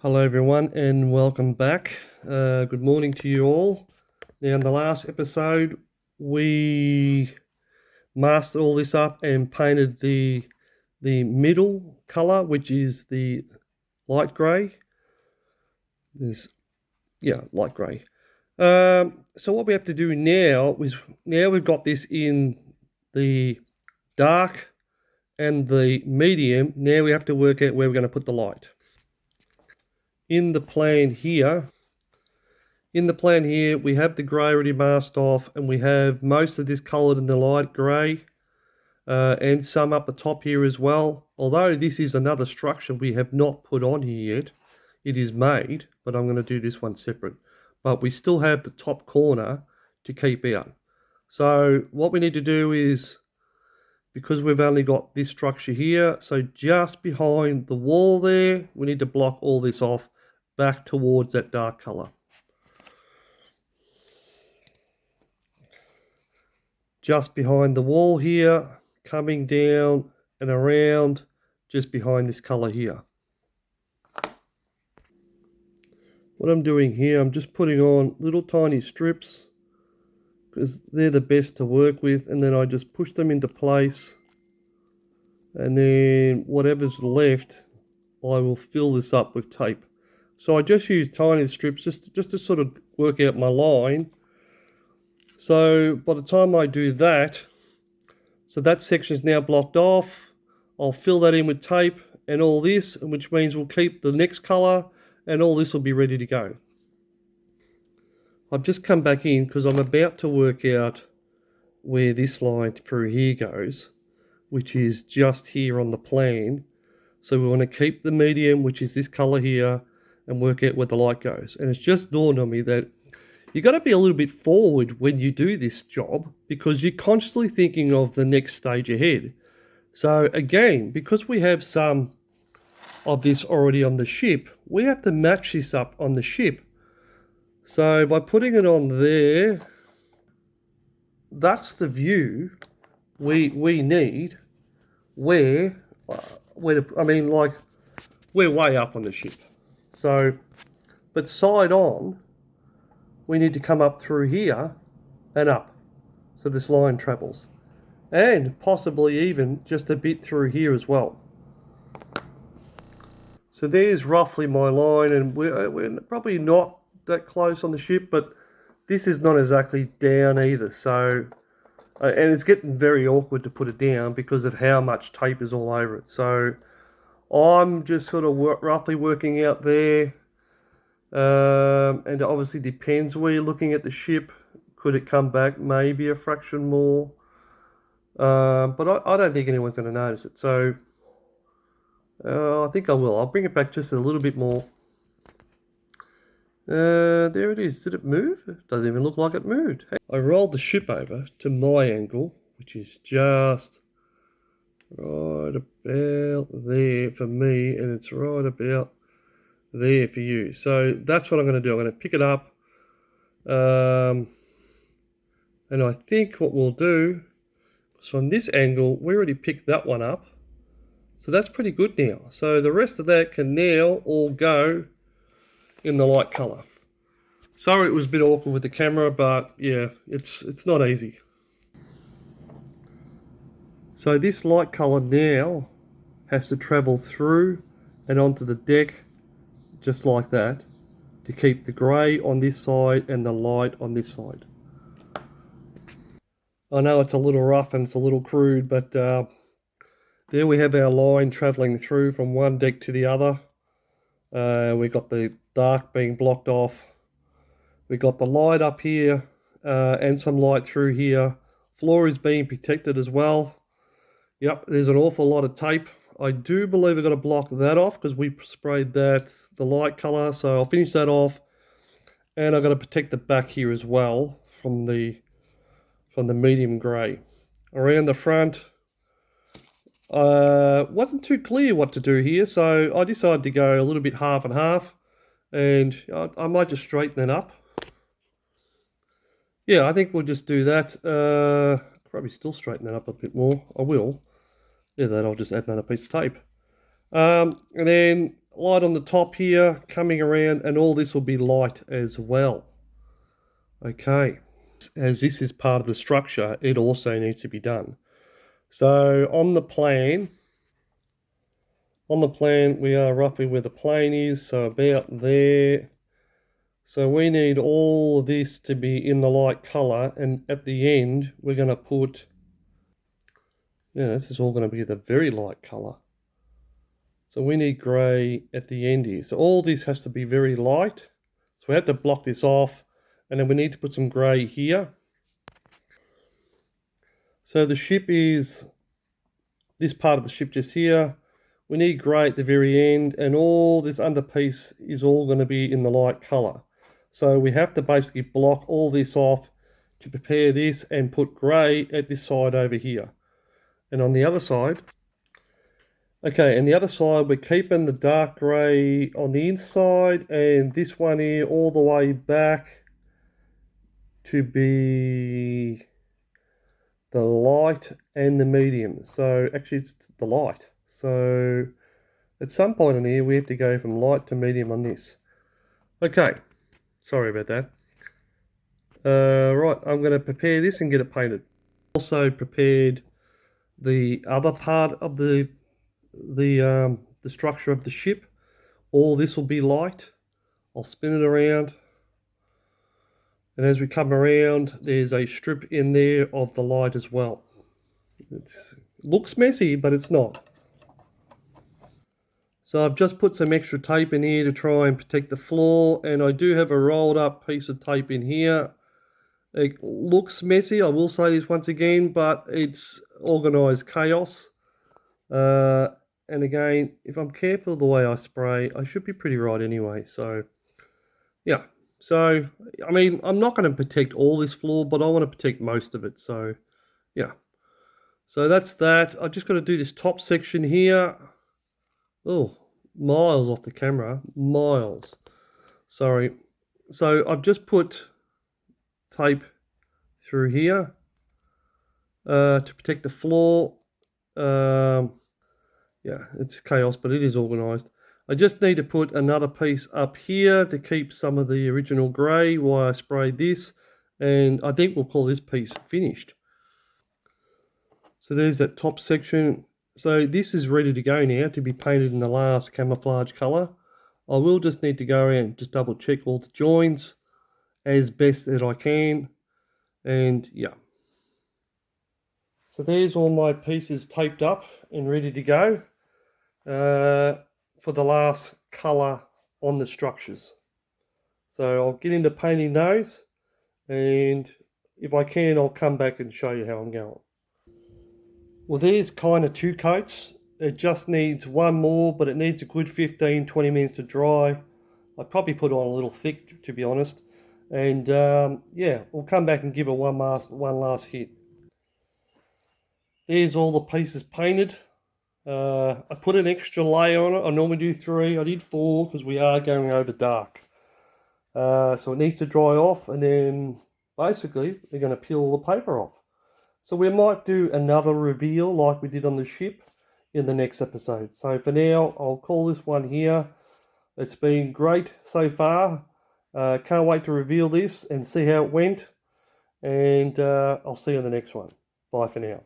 Hello everyone and welcome back. Good morning to you all. Now in the last episode we masked all this up and painted the middle color, which is the light grey. Light grey. So what we have to do now is, now we've got this in the dark and the medium, now we have to work out where we're going to put the light. In the plan here, we have the grey already masked off, and we have most of this coloured in the light grey, and some up the top here as well. Although this is another structure we have not put on here yet. It is made, but I'm going to do this one separate. But we still have the top corner to keep out. So what we need to do is, because we've only got this structure here, so just behind the wall there, we need to block all this off back towards that dark colour. Just behind the wall here, coming down and around just behind this colour here. What I'm doing here, I'm just putting on little tiny strips because they're the best to work with, and then I just push them into place, and then whatever's left I will fill this up with tape. So I just use tiny strips just to sort of work out my line. So by the time I do that, so that section is now blocked off, I'll fill that in with tape and all this, which means we'll keep the next colour and all this will be ready to go. I've just come back in because I'm about to work out where this line through here goes, which is just here on the plan. So we want to keep the medium, which is this colour here, and work out where the light goes. And it's just dawned on me that you've got to be a little bit forward when you do this job, because you're constantly thinking of the next stage ahead. So again, because we have some of this already on the ship, we have to match this up on the ship. So by putting it on there, that's the view we need we're way up on the ship. So, but side on, we need to come up through here and up, so this line travels, and possibly even just a bit through here as well. So there's roughly my line, and we're probably not that close on the ship, but this is not exactly down either. So, and it's getting very awkward to put it down because of how much tape is all over it. So I'm just sort of roughly working out there. And it obviously depends where you're looking at the ship. Could it come back maybe a fraction more? But I don't think anyone's going to notice it. So I think I will. I'll bring it back just a little bit more. There it is. Did it move? It doesn't even look like it moved. I rolled the ship over to my angle, which is just right about there for me, and it's right about there for you. So that's what I'm going to do. I'm going to pick it up, and I think what we'll do, so on this angle we already picked that one up, so that's pretty good now. So the rest of that can now all go in the light color. Sorry it was a bit awkward with the camera, but yeah, it's not easy. So this light color now has to travel through and onto the deck just like that, to keep the grey on this side and the light on this side. I know it's a little rough and it's a little crude, but there we have our line travelling through from one deck to the other. We've got the dark being blocked off. We've got the light up here and some light through here. Floor is being protected as well. Yep, there's an awful lot of tape. I do believe I've got to block that off because we sprayed that, the light colour, so I'll finish that off. And I've got to protect the back here as well from the medium grey. Around the front, wasn't too clear what to do here, so I decided to go a little bit half and half, and I might just straighten it up. Yeah, I think we'll just do that. Probably still straighten that up a bit more. I will. Yeah, then I'll just add another piece of tape. And then light on the top here, coming around, and all this will be light as well. Okay, as this is part of the structure, it also needs to be done. So on the plan, we are roughly where the plane is, so about there. So we need all of this to be in the light color, and at the end, we're going to put, this is all going to be the very light color. So we need gray at the end here. So all this has to be very light. So we have to block this off, and then we need to put some gray here. So the ship is this part of the ship just here. We need grey at the very end, and all this underpiece is all going to be in the light colour. So we have to basically block all this off to prepare this and put grey at this side over here. And on the other side, okay, and the other side, we're keeping the dark grey on the inside, and this one here all the way back to be the light and the medium. So actually it's the light. So at some point in here, we have to go from light to medium on this. Okay, sorry about that. Right, I'm going to prepare this and get it painted. Also prepared the other part of the structure of the ship. All this will be light. I'll spin it around. And as we come around, there's a strip in there of the light as well. It looks messy, but it's not. So I've just put some extra tape in here to try and protect the floor, and I do have a rolled up piece of tape in here. It looks messy, I will say this once again, but it's organised chaos. And again, if I'm careful the way I spray, I should be pretty right anyway. So yeah, so I mean, I'm not going to protect all this floor, but I want to protect most of it. So yeah, so that's that. I just got to do this top section here. Oh, miles off the camera, miles. Sorry. So I've just put tape through here to protect the floor. Yeah, it's chaos, but it is organised. I just need to put another piece up here to keep some of the original grey while I sprayed this, and I think we'll call this piece finished. So there's that top section. So this is ready to go now to be painted in the last camouflage colour. I will just need to go around and just double check all the joins as best as I can, and yeah. So there's all my pieces taped up and ready to go for the last colour on the structures. So I'll get into painting those, and if I can, I'll come back and show you how I'm going. Well, there's kind of 2 coats. It just needs one more, but it needs a good 15-20 minutes to dry. I'd probably put on a little thick, to be honest. And yeah, we'll come back and give it one last hit. There's all the pieces painted. I put an extra layer on it. I normally do 3. I did 4 because we are going over dark. So it needs to dry off, and then basically we're going to peel all the paper off. So we might do another reveal like we did on the ship in the next episode. So for now, I'll call this one here. It's been great so far. Can't wait to reveal this and see how it went. And I'll see you in the next one. Bye for now.